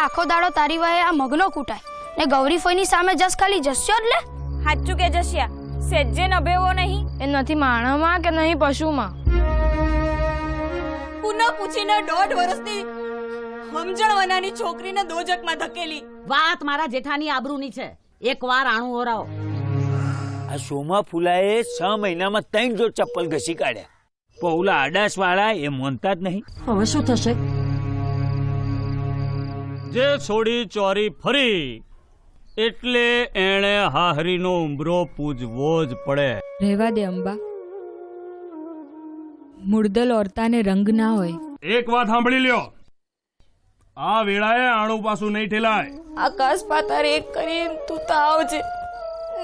આખો દાડો તારી વાહે આ મગનો કૂટાય ને ગૌરી ફોઈની સામે જસ ખાલી જસ્યો જ લે. સાચું કે જસ્યા, સેજે નભેવો નહીં. એ નથી માણસમાં કે નહીં પશુમાં. પુનઃ પૂછીને 1.5 વર્ષની સમજણ વનાની છોકરીને દોજકમાં ધકેલી. વાત મારા જેઠાની આબરૂની છે. એકવાર આણું ઓરાવો. આ સોમા ફૂલાએ 6 મહિનામાં 3 જોડ ચપ્પલ ઘસી કાઢ્યા. પૌલા આડાસ વાળા એ મોનતા જ નહીં. હવે શું થશે? જે છોડી ચોરી ફરી એટલે એણે હાહરીનો ઉંબરો પૂજવો જ પડે. રહેવા દે અંબા, મુર્દલ ઓરતાને રંગ ના હોય. એક વાત સાંભળી લ્યો, આ વેળાએ આણું પાછું નહીં ઠેલાય. આકાશ પાતાર એક કરીને તું તો આવજે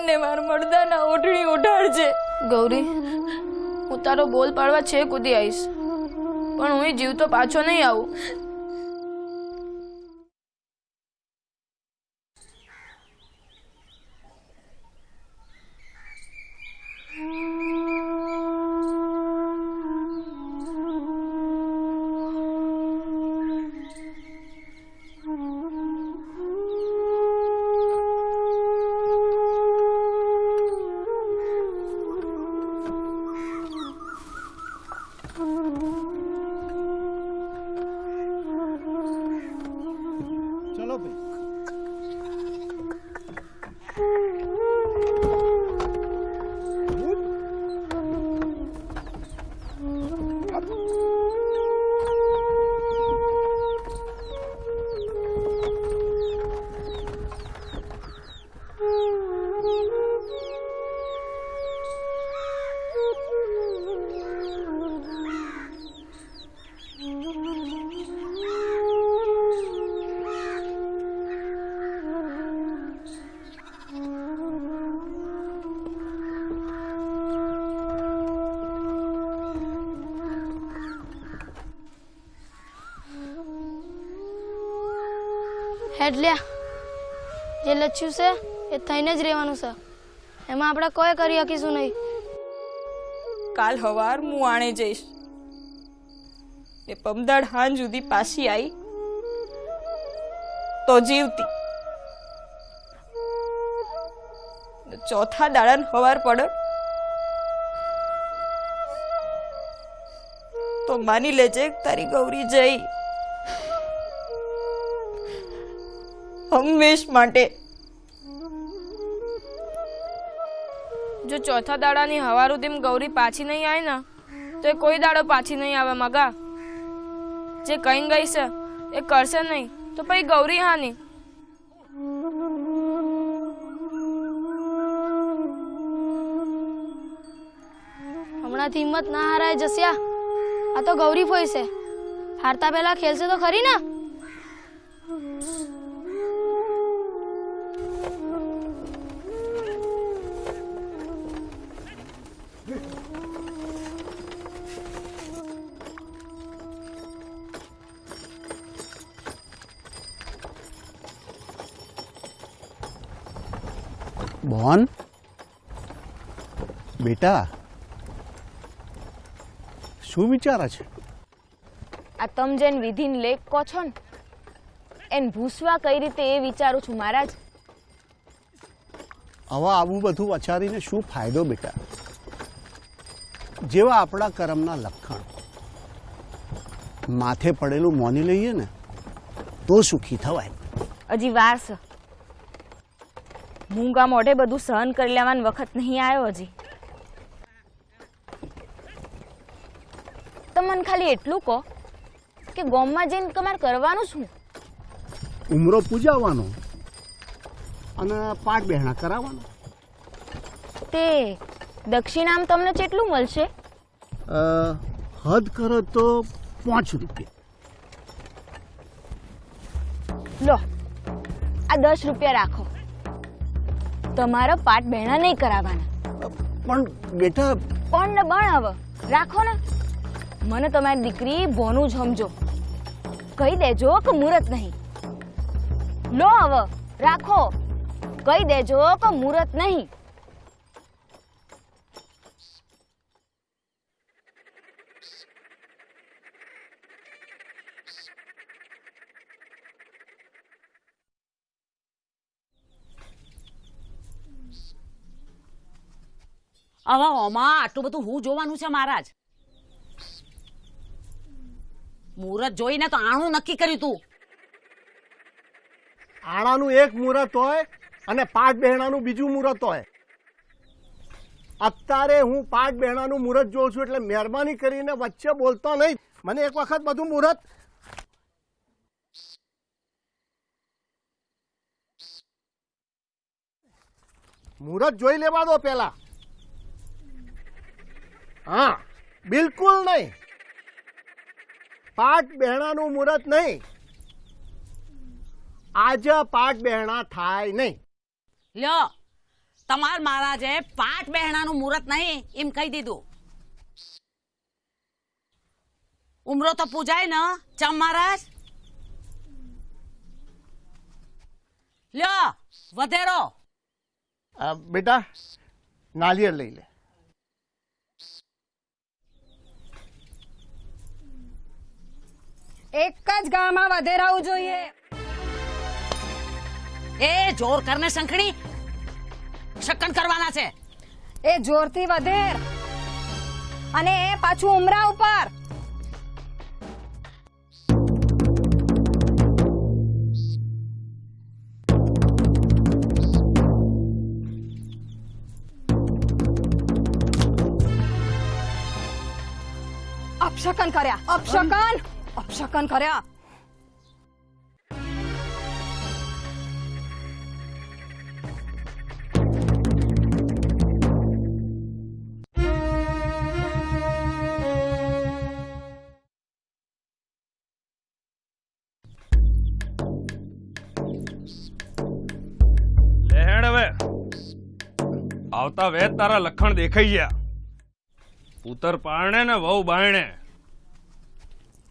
ને માર મરદાના ઓઢણી ઓઢાડજે. ગૌરી, હું તારો બોલ પાડવા છે કૂદી આવીશ, પણ હું જીવતો પાછો નહીં આવું. चलो भाई। હેડ લ્યા, જે લચ્યું છે એ થઈને જ રહેવાનું છે. એમાં આપણે કોઈ કરી શકીશું નહીં. કાલ હવાર હું આણે જઈશ ને પમદાડ હાંજ સુધી પાછી આવી તો જીવતી. ને ચોથા દાડાને હવાર પડે તો માની લેજે તારી ગૌરી જઈ હંમેશ માટે. જો ચોથા દાડાની હવાર સુધી ગૌરી પાછી નહીં આવે ને તો એ કોઈ દાડો પાછી નહીં આવે. મગા, જે કઈ ગઈ છે એ કરશે નહીં તો પછી ગૌરી હાની. હમણાંથી હિંમત ના હારાય જસ્યા. આ તો ગૌરી ફોઈ છે, હારતા પહેલા ખેલશે તો ખરી ને. બોન બેટા, શું વિચારે છે? આ તમ જેન વિધિન લેખ કહો છો ને એન ભૂસવા કઈ રીતે એ વિચારું છું મહારાજ. હવે આવું બધું વિચારીને શું ફાયદો બેટા? જેવા આપણા કર્મના લક્ષણ માથે પડેલું મોની લઈએ ને તો સુખી થવાય. હજી વાર છે. મૂંગા મોઢે બધું સહન કરી લેવાનો વખત નહીં આવ્યો હજી. તમને ખાલી એટલું કહો કે ગોમમાં જઈને તમારે કરવાનું શું? ઉમરો પૂજાવાનો અને પાઠ બહેણા કરાવવાનો. તે દક્ષિણામ તમને કેટલું મળશે? હદ કરો તો 5 રૂપિયા. લો, આ 10 રૂપિયા રાખો. તમારો પાઠ બહેણા નહીં કરાવવાના. પણ બેટા, પણ ને બણ હવે રાખો ને. મને તમારી દીકરી બોનું જ સમજો. કહી દેજો કે મુહૂર્ત નહીં. લો હવે રાખો, કહી દેજો કે મુહૂર્ત નહીં. હવે ઓમાં આટલું બધું હું જોવાનું છે મહારાજ? મુહૂર્ત જોઈને તો આણું નક્કી કર્યું તું. આણાનું એક મુહૂર્ત હોય અને પાઠ બહેણાનું બીજું મુહૂર્ત હોય. અત્યારે હું પાઠ બહેણાનું મુહૂર્ત જોઉં છું, એટલે મહેરબાની કરીને વચ્ચે બોલતો નહીં. મને એક વખત બધું મુહૂર્ત જોઈ લેવા દો પેલા. હા, બિલકુલ નહીં. પાઠ બહેણાનું મુહૂર્ત નહીં. આજે પાઠ બહેણા થાય નહીં. લ્યો, તમાર મહારાજે પાઠ બહેણાનું મુહૂર્ત નહીં એમ કહી દીધું. ઉમરો તો પૂજાય ને ચમ મહારાજ? લ્યો વધેરો. બેટા, નાળિયેર લઈ લે. એક જ ગામાં વધેરાવું જોઈએ. એ જોર કરને શંખણી, શકન કરવાના છે. એ જોરથી વધેર અને એ પાછું ઉમરા ઉપર. અપશકન કર્યા, અપશકન કર્યા. લેહેડ હવે આવતા વેદ તારા લખણ દેખાઈ ગયા. પુત્ર પારણે ને વહુ બાયણે.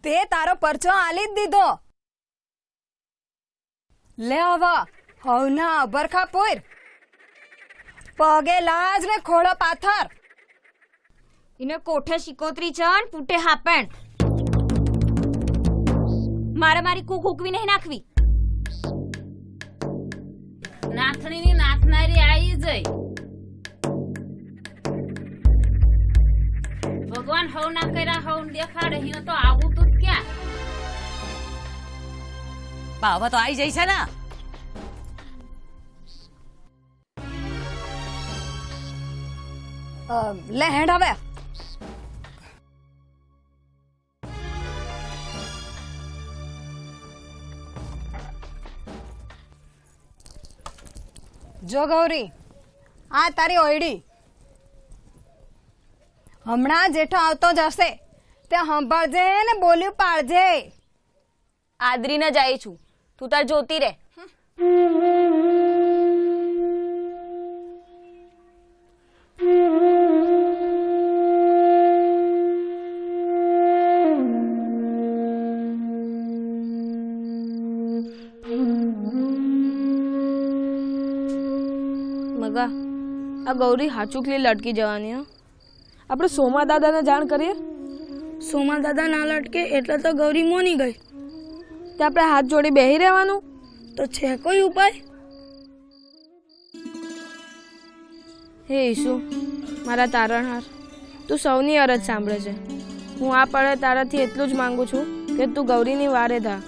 તે તારો પરચો આલી જ દીધો. લે હવે હવના અભરખા પોર, પગે લાજ ને ખોળો પાથર. ઇને કોઠે શિકોત્રી ચણ પૂટે હાપણ. મારી કૂક ઉકવી નહીં નાખવી. નાથણીની નાથનારી આવી જઈ. ભગવાન હવ ના કર્યા હવ દેખાડે હિનો તો આવું તું ક્યાં? હવે તો આવી જઈ છે ને. લે હેડ હવે. જો ગૌરી, આ તારી ઓયડી. હમણાં જેઠો આવતો જશે તે સંભાળજે ને બોલ્યું પાડજે. આદરીને જાય છું, તું તાર જોતી રે. મગા, આ ગૌરી હાચુકલી લટકી જવાની. આપણે સોમા દાદાને જાણ કરીએ. સોમા દાદા ના લટકે એટલે તો ગૌરી મોની ગઈ. તે આપણે હાથ જોડી બેહી રહેવાનું તો છે કોઈ ઉપાય? હે ઈસુ, મારા તારણહાર, તું સૌની અરજ સાંભળે છે. હું આ પળે તારાથી એટલું જ માંગુ છું કે તું ગૌરીની વારે ધા,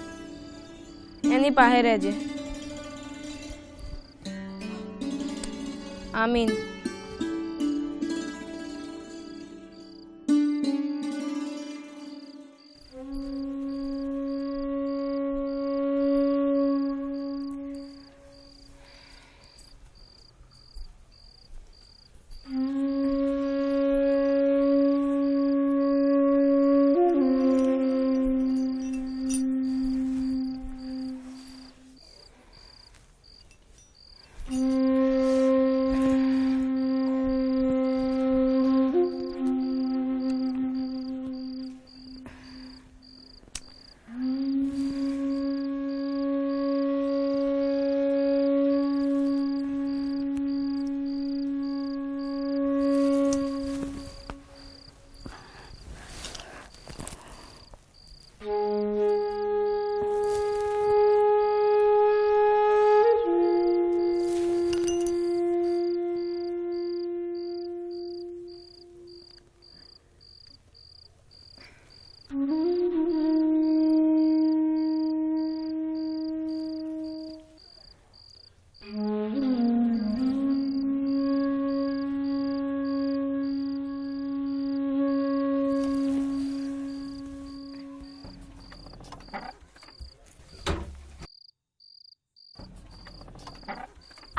એની પાસે રહેજે. આમીન.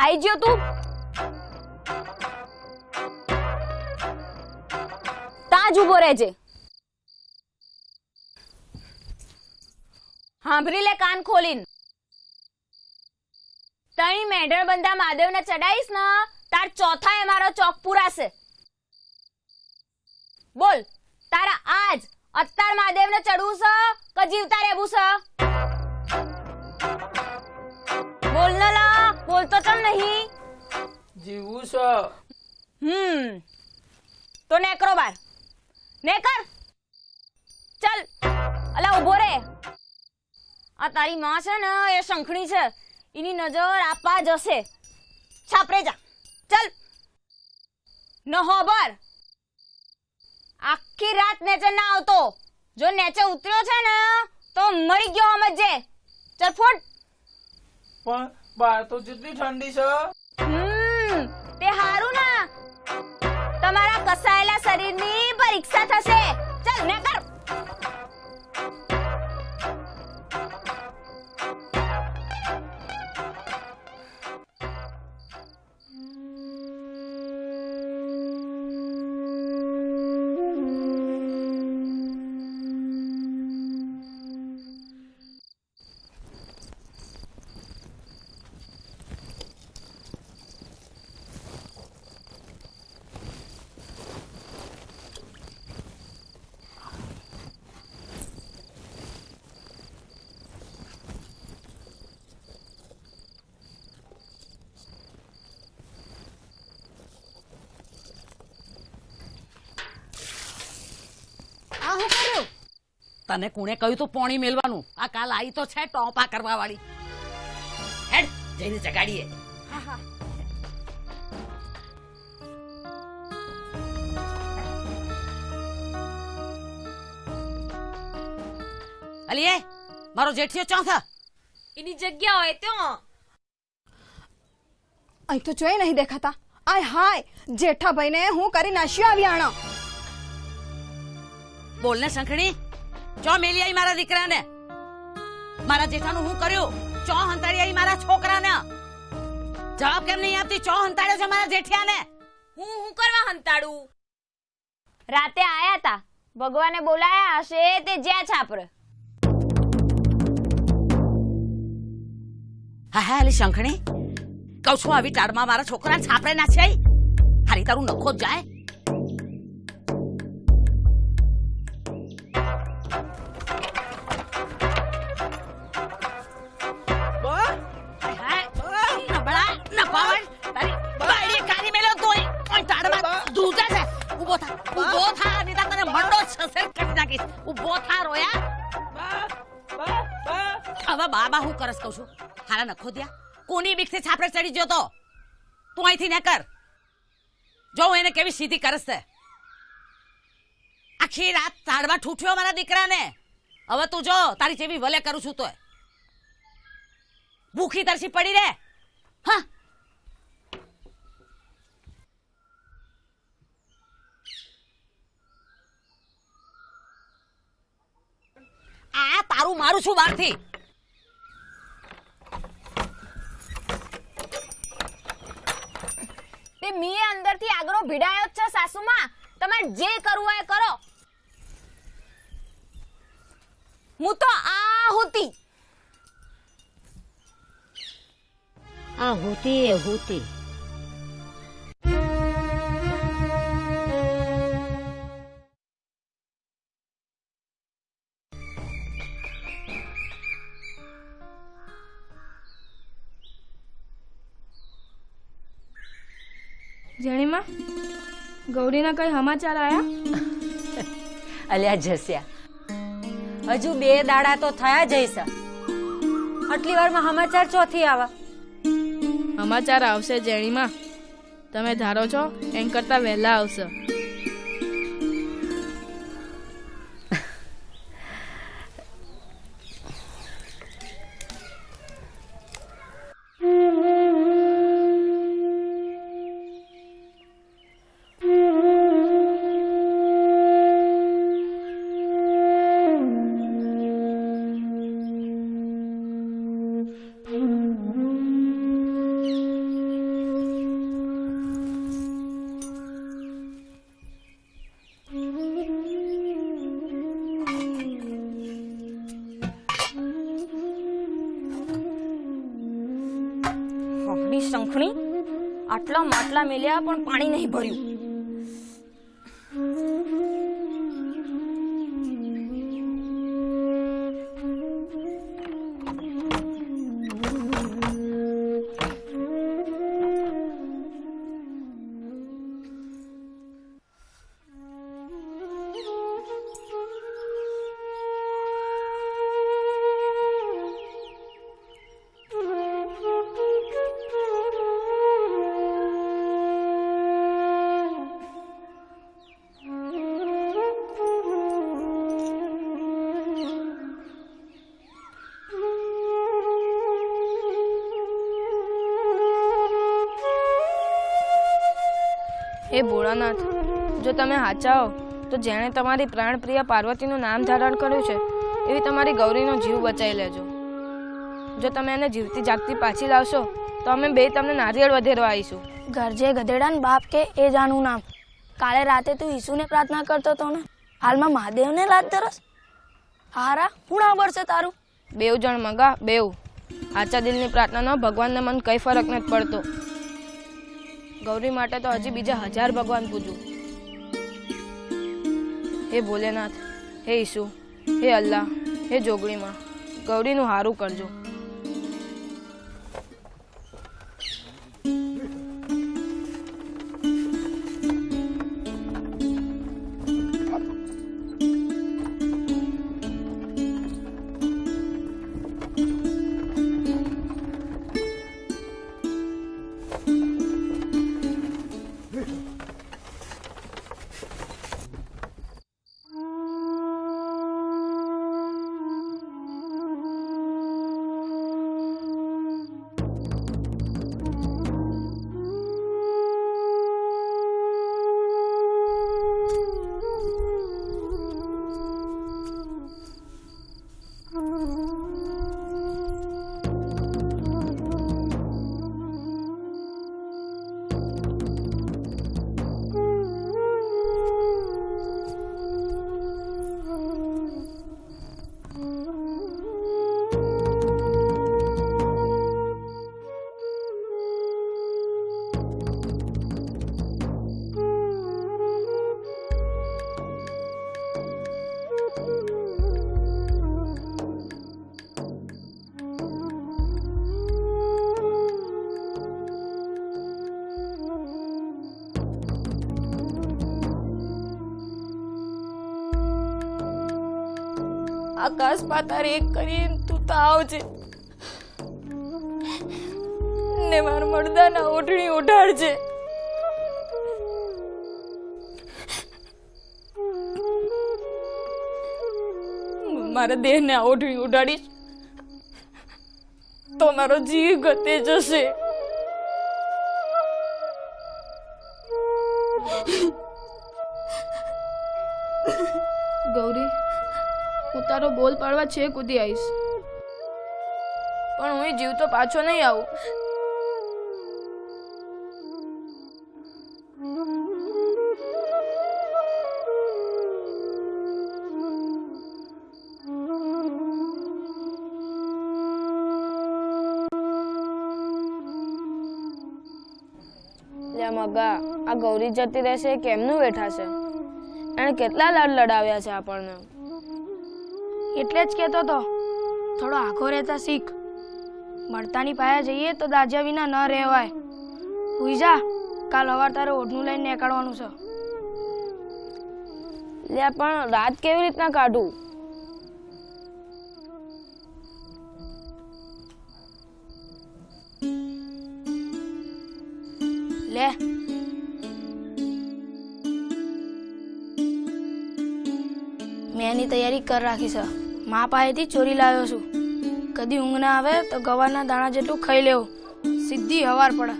આઈ ગયો તું? તાં જ ઊભો રહેજે. સાંભળી લે કાન ખોલીને. તઈ મેઢર બંધા મહાદેવને ચડાઈશ ને તાર ચોથા એ મારો ચોક પૂરાશે. બોલ, તારા આજ અત્યાર મહાદેવને ચડવું છે કે જીવતા રહેવું છે? બોલ ને લા, બોલતો ચમ નહીં? જીવું છે. તો નેકરો બાર, નેકર. ચલ, અલા ઉભો રે. આ તારી માં છે ને એ શંખણી છે, એની નજર આપવા જશે. છાપરે જા, ચલ. ન હોબર, આખી રાત નેચે ના આવતો. જો નેચે ઉતર્યો છે ને તો મરી ગયો સમજજે. ચલ ફૂટ. પણ બહાર તો જેટલી ઠંડી છે. તે હારું ના, તમારા કસાયેલા શરીરની પરીક્ષા થશે. ચલ ને કર. તને કોણે કહ્યું તું પોણી મેલવાનું? આ કાલ આવી તો છે ટોપા કરવા વાળી. હેડ જઈને જગાડીએ. અલીએ મારો જેઠિયો ચોથા એની જગ્યા હોય તો અહીં તો જોઈ નહીં દેખાતા. આય હાય, જેઠાભાઈ ને હું કરી નાશ્યો આવ્યાણો. બોલ ને શંખણી, ચો મેલી આઈ મારા દીકરાને? મારા જેઠાનું હું કર્યું? ચો હંતાડી આઈ મારા છોકરાને? જવાબ કેમ નહીં આપતી? ચો હંતાડ્યો છે મારા જેઠિયાને? હું કરવા હંતાડું? રાતે આયા તા, ભગવાને બોલાયા હશે તે જ્યાં છાપરે. હા હા અલી શંખણી, કહું છું આવી ટાળમાં મારા છોકરાને છાપરે ના છે. હારી તારું નખો જ જાય. હવે બાબા હું કરસ કહું છું? હારા નખો દ્યા. કોની બીકથી છાપરે ચડી ગયો તો? તું અહીંથી ને કર. જો એને કેવી સીધી કરસ છે. આખી રાત તાળવા ઠૂઠ્યો મારા દીકરાને. હવે તું જો તારી જેવી વલે કરું છું તો ભૂખી તરસી પડી રે. હા આ તારું મારું છું બહારથી. તે મીએ અંદરથી આગરો ભીડાયો છે સાસુમાં. તમારે જે કરવું હોય કરો. હું તો આ હોતી. આ હોતી એ હોતી. જેણીમાં ગૌરીના કઈ સમાચાર આયા? અલ્યા જસ્યા, હજુ 2 દાડા તો થયા જઈશ. આટલી વારમાં સમાચાર ચોથી આવા? સમાચાર આવશે જેણીમાં. તમે ધારો છો એમ કરતા વહેલા આવશે. શંખણી આટલા માટલા મેલ્યા પણ પાણી નહીં ભર્યું. હે ભોળાનાથ, જો તમે સાચા હો તો જેણે તમારી પ્રાણપ્રિય પાર્વતીનું નામ ધારણ કર્યું છે એવી તમારી ગૌરીનો જીવ બચાવી લેજો. જો તમે એને જીવતી જાગતી પાછી લાવશો તો અમે બે તમને નારિયેળ વધેરવા આવીશું. ગરજે ગધેડાને બાપ કે એ જાનું નામ. કાલે રાતે તું ઈસુને પ્રાર્થના કરતો હતો ને, હાલમાં મહાદેવને લાત ધરસ. હારા હું ના બળશે તારું. બેવ જણ મગા બેવ. આચા દિલની પ્રાર્થનાનો ભગવાનને મન કઈ ફરક નથી પડતો. ગૌરી માટે તો હજી બીજા 1000 ભગવાન પૂજું. હે ભોલેનાથ, હે ઈસુ, હે અલ્લાહ, હે જોગણીમાં, ગૌરીનું હારું કરજો. આકાશ પાતાળ એક કરીને તું તો આવજે ને મારા મરદાના ઓઢણી ઓઢાડજે. મારા દેહને આ ઓઢણી ઓઢાડીશ તો મારો જીવ ગતે જશે. ગૌરી, હું તારો બોલ પાડવા છે કૂદી આવીશ, પણ હું જીવ તો પાછો નહીં આવું. મગા, આ ગૌરી જતી રહેશે કેમનું બેઠા છે? એને કેટલા લાડ લડાવ્યા છે આપણને. એટલે જ કહેતો તો થોડો આખો રહેતા શીખ. મળતાની પાયા જઈએ તો દાજ્યા વિના ન રહેવાય. હુઈ જા, કાલ સવાર તારે ઓઢનું લઈને નીકળવાનું છે. લે પણ રાત કેવી રીતના કાઢું? લે મેં એની તૈયારી કરી રાખી છે. મા પાસેથી ચોરી લાવ્યો છું. કદી ઊંઘ ના આવે તો ગવારના દાણા જેટલું ખાઈ લેવું, સીધી હવાર પડે.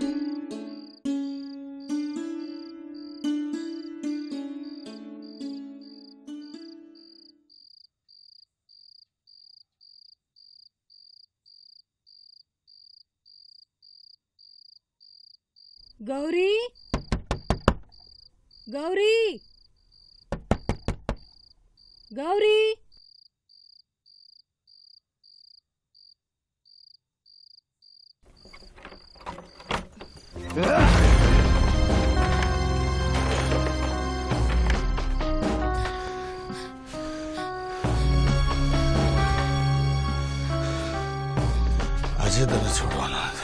ગૌરી, ગૌરી, ગૌરી. આજે તને છોડવાનો નથી.